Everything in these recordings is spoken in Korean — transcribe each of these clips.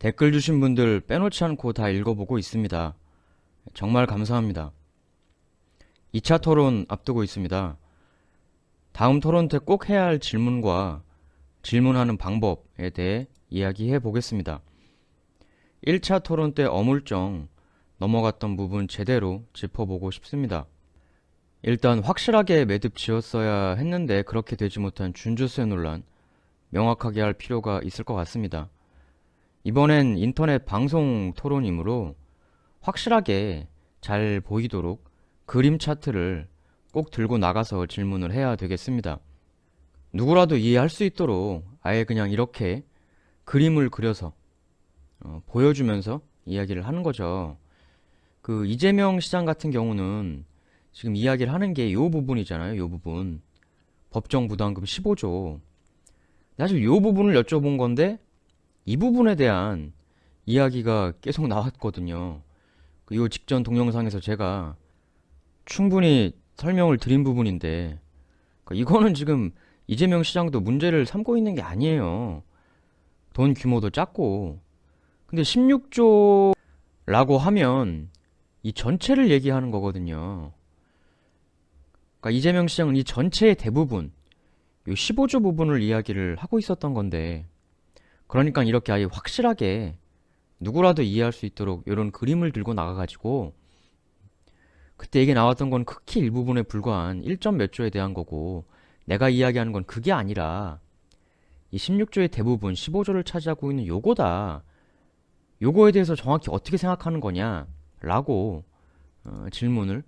댓글 주신 분들 빼놓지 않고 다 읽어보고 있습니다. 정말 감사합니다. 2차 토론 앞두고 있습니다. 다음 토론 때 꼭 해야 할 질문과 질문하는 방법에 대해 이야기해 보겠습니다. 1차 토론 때 어물쩡 넘어갔던 부분 제대로 짚어보고 싶습니다. 일단 확실하게 매듭 지었어야 했는데 그렇게 되지 못한 준주세 논란 명확하게 할 필요가 있을 것 같습니다. 이번엔 인터넷 방송 토론이므로 확실하게 잘 보이도록 그림 차트를 꼭 들고 나가서 질문을 해야 되겠습니다. 누구라도 이해할 수 있도록 아예 그냥 이렇게 그림을 그려서 보여주면서 이야기를 하는 거죠. 그 이재명 시장 같은 경우는 지금 이야기를 하는 게 요 부분이잖아요. 요 부분. 법정 부담금 15조. 사실 요 부분을 여쭤본 건데 이 부분에 대한 이야기가 계속 나왔거든요. 요 직전 동영상에서 제가 충분히 설명을 드린 부분인데 이거는 지금 이재명 시장도 문제를 삼고 있는 게 아니에요. 돈 규모도 작고. 근데 16조라고 하면 이 전체를 얘기하는 거거든요. 그러니까 이재명 시장은 이 전체의 대부분, 요 15조 부분을 이야기를 하고 있었던 건데, 그러니까 이렇게 아예 확실하게 누구라도 이해할 수 있도록 이런 그림을 들고 나가가지고, 그때 얘기 나왔던 건 극히 일부분에 불과한 1점 몇 조에 대한 거고, 내가 이야기하는 건 그게 아니라, 이 16조의 대부분 15조를 차지하고 있는 요거다. 요거에 대해서 정확히 어떻게 생각하는 거냐? 라고 질문을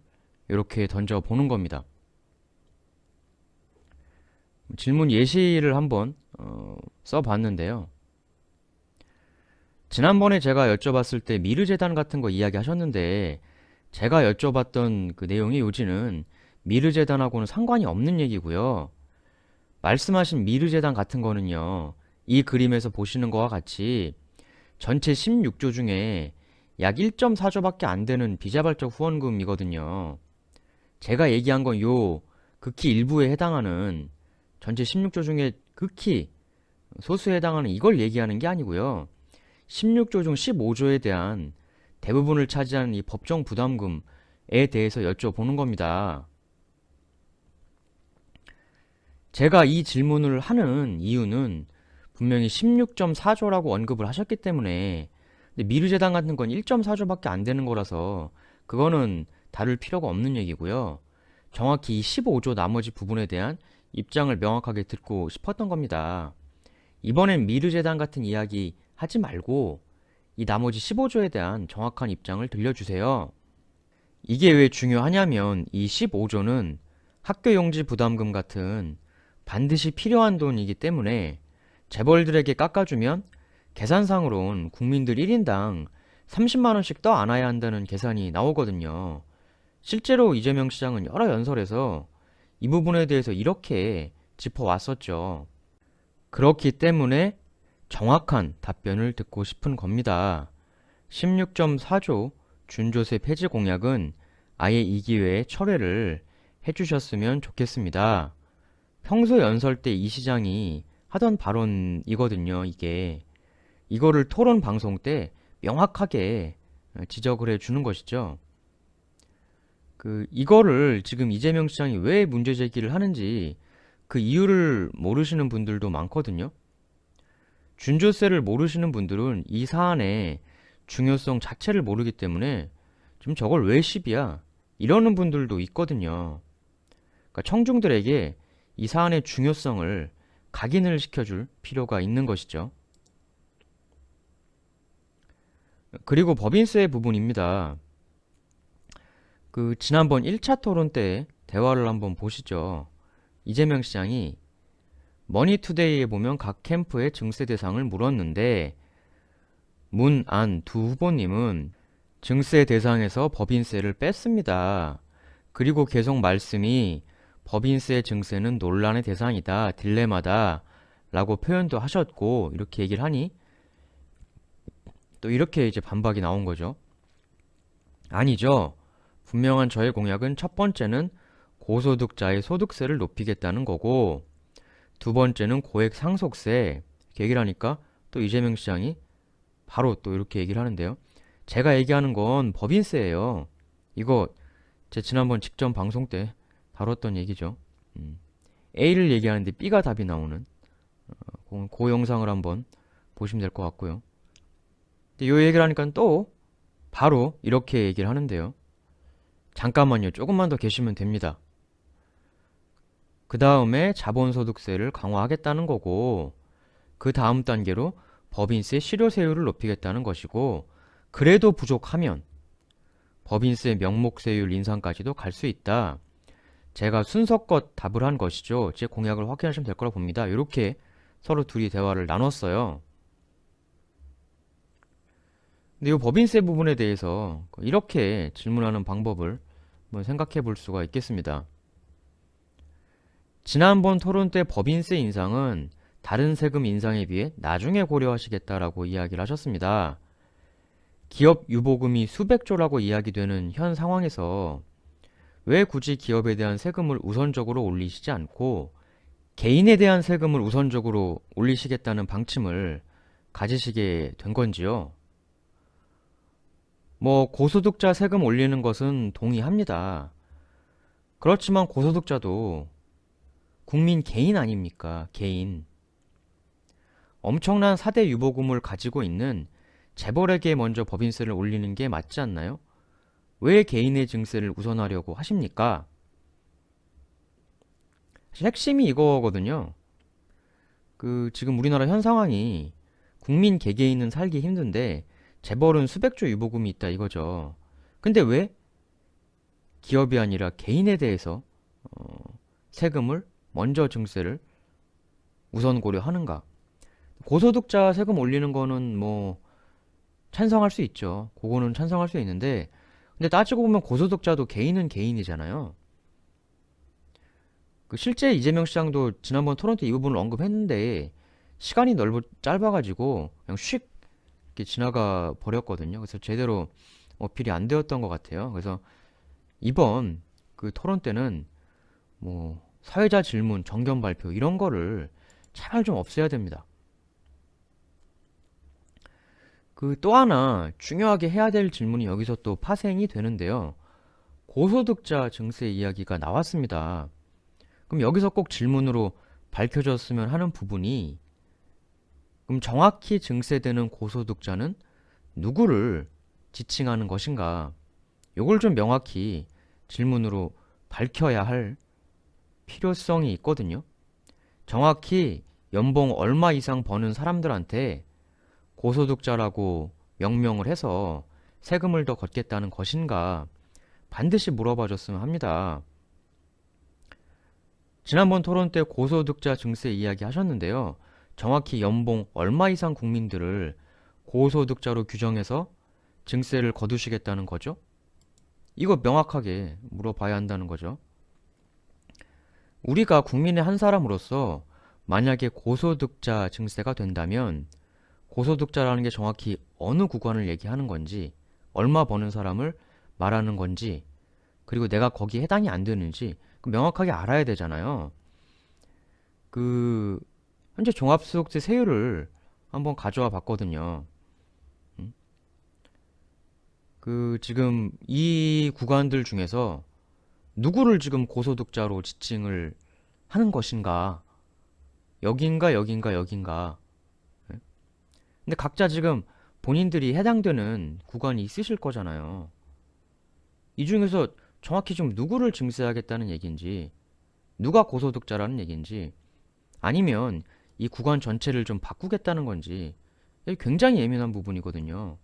이렇게 던져보는 겁니다. 질문 예시를 한번 써봤는데요. 지난번에 제가 여쭤봤을 때 미르재단 같은 거 이야기하셨는데 제가 여쭤봤던 그 내용의 요지는 미르재단하고는 상관이 없는 얘기고요. 말씀하신 미르재단 같은 거는요. 이 그림에서 보시는 거와 같이 전체 16조 중에 약 1.4조밖에 안 되는 비자발적 후원금이거든요. 제가 얘기한 건 요 극히 일부에 해당하는 전체 16조 중에 극히 소수에 해당하는 이걸 얘기하는 게 아니고요. 16조 중 15조에 대한 대부분을 차지하는 이 법정 부담금에 대해서 여쭤보는 겁니다. 제가 이 질문을 하는 이유는 분명히 16.4조라고 언급을 하셨기 때문에 근데 미르재단 같은 건 1.4조밖에 안 되는 거라서 그거는 다룰 필요가 없는 얘기고요. 정확히 이 15조 나머지 부분에 대한 입장을 명확하게 듣고 싶었던 겁니다. 이번엔 미르재단 같은 이야기 하지 말고 이 나머지 15조에 대한 정확한 입장을 들려주세요. 이게 왜 중요하냐면 이 15조는 학교용지 부담금 같은 반드시 필요한 돈이기 때문에 재벌들에게 깎아주면 계산상으론 국민들 1인당 30만 원씩 더 안아야 한다는 계산이 나오거든요. 실제로 이재명 시장은 여러 연설에서 이 부분에 대해서 이렇게 짚어왔었죠. 그렇기 때문에 정확한 답변을 듣고 싶은 겁니다. 16.4조 준조세 폐지 공약은 아예 이 기회에 철회를 해주셨으면 좋겠습니다. 평소 연설 때 이 시장이 하던 발언이거든요, 이게. 이거를 토론 방송 때 명확하게 지적을 해주는 것이죠. 이거를 지금 이재명 시장이 왜 문제 제기를 하는지 그 이유를 모르시는 분들도 많거든요. 준조세를 모르시는 분들은 이 사안의 중요성 자체를 모르기 때문에 지금 저걸 왜 10이야? 이러는 분들도 있거든요. 그러니까 청중들에게 이 사안의 중요성을 각인을 시켜줄 필요가 있는 것이죠. 그리고 법인세 부분입니다. 지난번 1차 토론 때 대화를 한번 보시죠. 이재명 시장이 머니투데이에 보면 각 캠프의 증세 대상을 물었는데 문, 안 두 후보님은 증세 대상에서 법인세를 뺐습니다. 그리고 계속 말씀이 법인세 증세는 논란의 대상이다, 딜레마다 라고 표현도 하셨고 이렇게 얘기를 하니 또 이렇게 이제 반박이 나온 거죠. 아니죠. 분명한 저의 공약은 첫 번째는 고소득자의 소득세를 높이겠다는 거고 두 번째는 고액 상속세 이렇게 얘기를 하니까 또 이재명 시장이 바로 또 이렇게 얘기를 하는데요. 제가 얘기하는 건 법인세예요. 이거 제 지난번 직전 방송 때 다뤘던 얘기죠. A를 얘기하는데 B가 답이 나오는 그 영상을 한번 보시면 될 것 같고요. 근데 요 얘기를 하니까 또 바로 이렇게 얘기를 하는데요. 잠깐만요. 조금만 더 계시면 됩니다. 그 다음에 자본소득세를 강화하겠다는 거고, 그 다음 단계로 법인세 실효세율을 높이겠다는 것이고, 그래도 부족하면 법인세 명목세율 인상까지도 갈 수 있다. 제가 순서껏 답을 한 것이죠. 제 공약을 확인하시면 될 거라고 봅니다. 이렇게 서로 둘이 대화를 나눴어요. 근데 이 법인세 부분에 대해서 이렇게 질문하는 방법을 한번 생각해 볼 수가 있겠습니다. 지난번 토론 때 법인세 인상은 다른 세금 인상에 비해 나중에 고려하시겠다라고 이야기를 하셨습니다. 기업 유보금이 수백조라고 이야기되는 현 상황에서 왜 굳이 기업에 대한 세금을 우선적으로 올리시지 않고 개인에 대한 세금을 우선적으로 올리시겠다는 방침을 가지시게 된 건지요? 뭐 고소득자 세금 올리는 것은 동의합니다. 그렇지만 고소득자도 국민 개인 아닙니까? 개인. 엄청난 4대 유보금을 가지고 있는 재벌에게 먼저 법인세를 올리는 게 맞지 않나요? 왜 개인의 증세를 우선하려고 하십니까? 사실 핵심이 이거거든요. 지금 우리나라 현 상황이 국민 개개인은 살기 힘든데 재벌은 수백조 유보금이 있다 이거죠. 근데 왜 기업이 아니라 개인에 대해서 세금을 먼저 증세를 우선 고려하는가? 고소득자 세금 올리는 거는 뭐 찬성할 수 있죠. 그거는 찬성할 수 있는데 근데 따지고 보면 고소득자도 개인은 개인이잖아요. 실제 이재명 시장도 지난번 토론 때 이 부분을 언급했는데 시간이 짧아가지고 그냥 휙 이렇게 지나가 버렸거든요. 그래서 제대로 어필이 안 되었던 것 같아요. 그래서 이번 토론 때는 뭐 사회자 질문, 정견 발표 이런 거를 제발 좀 없애야 됩니다. 또 하나 중요하게 해야 될 질문이 여기서 또 파생이 되는데요. 고소득자 증세 이야기가 나왔습니다. 그럼 여기서 꼭 질문으로 밝혀졌으면 하는 부분이 그럼 정확히 증세되는 고소득자는 누구를 지칭하는 것인가? 요걸 좀 명확히 질문으로 밝혀야 할 필요성이 있거든요. 정확히 연봉 얼마 이상 버는 사람들한테 고소득자라고 명명을 해서 세금을 더 걷겠다는 것인가 반드시 물어봐 줬으면 합니다. 지난번 토론 때 고소득자 증세 이야기 하셨는데요. 정확히 연봉 얼마 이상 국민들을 고소득자로 규정해서 증세를 거두시겠다는 거죠? 이거 명확하게 물어봐야 한다는 거죠. 우리가 국민의 한 사람으로서 만약에 고소득자 증세가 된다면 고소득자라는 게 정확히 어느 구간을 얘기하는 건지, 얼마 버는 사람을 말하는 건지, 그리고 내가 거기에 해당이 안 되는지 명확하게 알아야 되잖아요. 현재 종합소득세 세율을 한번 가져와 봤거든요. 지금 이 구간들 중에서 누구를 지금 고소득자로 지칭을 하는 것인가? 여긴가, 여긴가, 여긴가? 근데 각자 지금 본인들이 해당되는 구간이 있으실 거잖아요. 이 중에서 정확히 좀 누구를 증세하겠다는 얘기인지, 누가 고소득자라는 얘기인지, 아니면 이 구간 전체를 좀 바꾸겠다는 건지, 이게 굉장히 예민한 부분이거든요.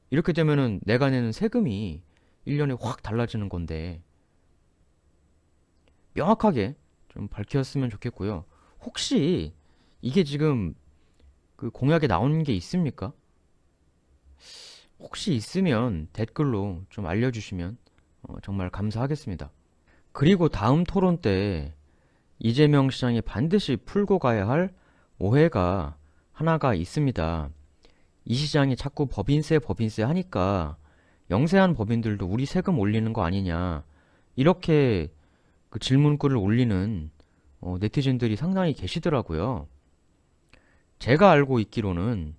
이렇게 되면은 내가 내는 세금이 1년에 확 달라지는 건데, 명확하게 좀 밝혔으면 좋겠고요. 혹시 이게 지금 공약에 나온 게 있습니까? 혹시 있으면 댓글로 좀 알려주시면 정말 감사하겠습니다. 그리고 다음 토론 때 이재명 시장이 반드시 풀고 가야 할 오해가 하나가 있습니다. 이 시장이 자꾸 법인세 하니까 영세한 법인들도 우리 세금 올리는 거 아니냐 이렇게 질문글을 올리는 네티즌들이 상당히 계시더라고요. 제가 알고 있기로는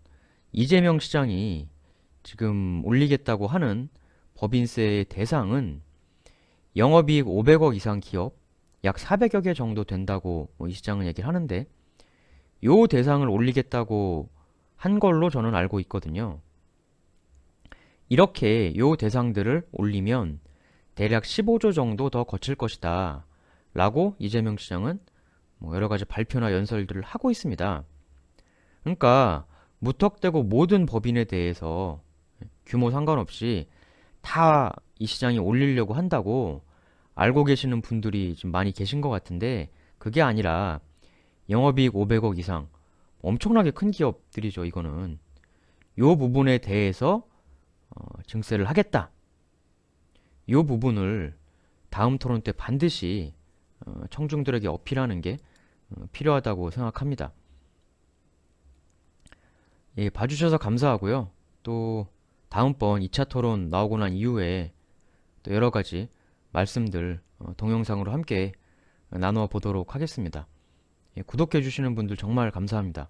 이재명 시장이 지금 올리겠다고 하는 법인세의 대상은 영업이익 500억 이상 기업 약 400여 개 정도 된다고 이 시장은 얘기를 하는데, 요 대상을 올리겠다고 한 걸로 저는 알고 있거든요. 이렇게 요 대상들을 올리면 대략 15조 정도 더 거칠 것이다 라고 이재명 시장은 여러 가지 발표나 연설들을 하고 있습니다. 그러니까 무턱대고 모든 법인에 대해서 규모 상관없이 다 이 시장이 올리려고 한다고 알고 계시는 분들이 좀 많이 계신 것 같은데, 그게 아니라 영업이익 500억 이상 엄청나게 큰 기업들이죠. 이거는 요 부분에 대해서 증세를 하겠다, 요 부분을 다음 토론 때 반드시 청중들에게 어필하는 게 필요하다고 생각합니다. 예, 봐주셔서 감사하고요. 또 다음번 2차 토론 나오고 난 이후에 또 여러 가지 말씀들 동영상으로 함께 나누어 보도록 하겠습니다. 예, 구독해 주시는 분들 정말 감사합니다.